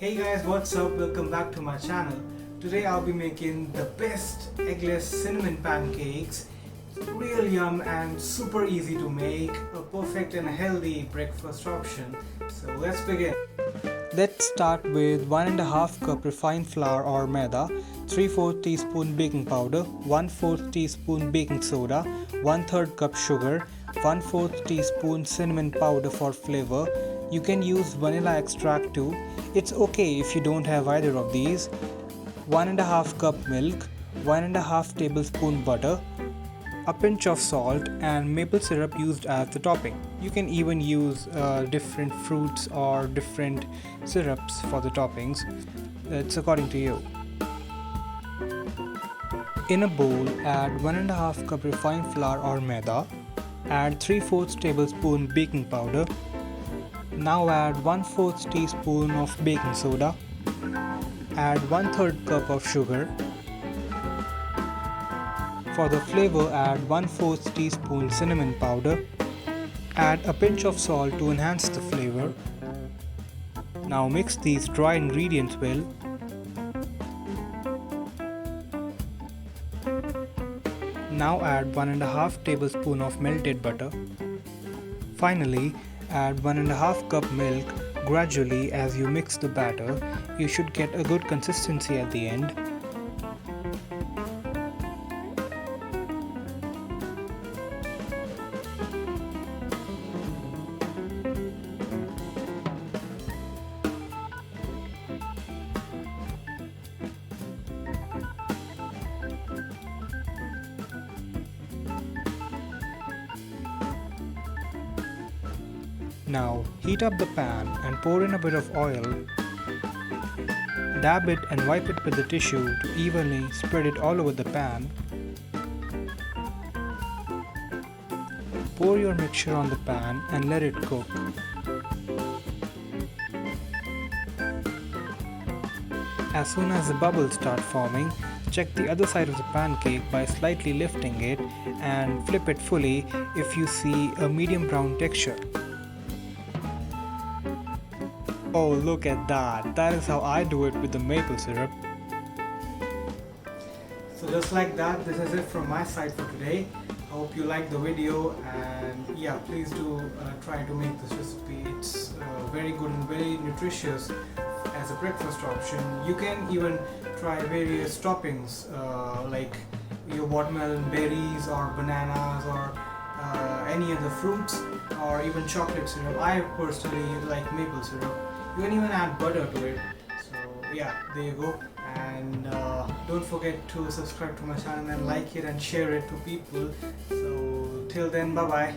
Hey guys, what's up? Welcome back to my channel. Today I'll be making the best eggless cinnamon pancakes. Real yum and super easy to make. A perfect and healthy breakfast option. So let's begin. Let's start with 1.5 cup refined flour or maida, 3/4 teaspoon baking powder, 1/4 teaspoon baking soda, 1/3 cup sugar, 1/4 teaspoon cinnamon powder for flavor. You can use vanilla extract too. It's okay if you don't have either of these. 1.5 cup milk, 1.5 tablespoon butter, a pinch of salt and maple syrup used as the topping. You can even use different fruits or different syrups for the toppings. It's according to you. In a bowl, add 1.5 cup refined flour or maida. Add 3/4 tablespoon baking powder. Now add 1/4 teaspoon of baking soda. Add 1/3 cup of sugar. For the flavor, add 1/4 teaspoon cinnamon powder. Add a pinch of salt to enhance the flavor. Now mix these dry ingredients well. Now add 1.5 tablespoon of melted butter. Finally, add 1.5 cup milk gradually as you mix the batter. You should get a good consistency at the end. Now heat up the pan and pour in a bit of oil. Dab it and wipe it with the tissue to evenly spread it all over the pan. Pour your mixture on the pan and let it cook. As soon as the bubbles start forming, check the other side of the pancake by slightly lifting it and flip it fully if you see a medium brown texture. Oh, look at that. That is how I do it with the maple syrup. So just like that, this is it from my side for today. I hope you liked the video, and yeah, please do try to make this recipe. It's very good and very nutritious as a breakfast option. You can even try various toppings like your watermelon berries or bananas or any other fruits, or even chocolate syrup. I personally like maple syrup. You can even add butter to it. So yeah, there you go. And don't forget to subscribe to my channel and like it and share it to people. So till then, bye bye.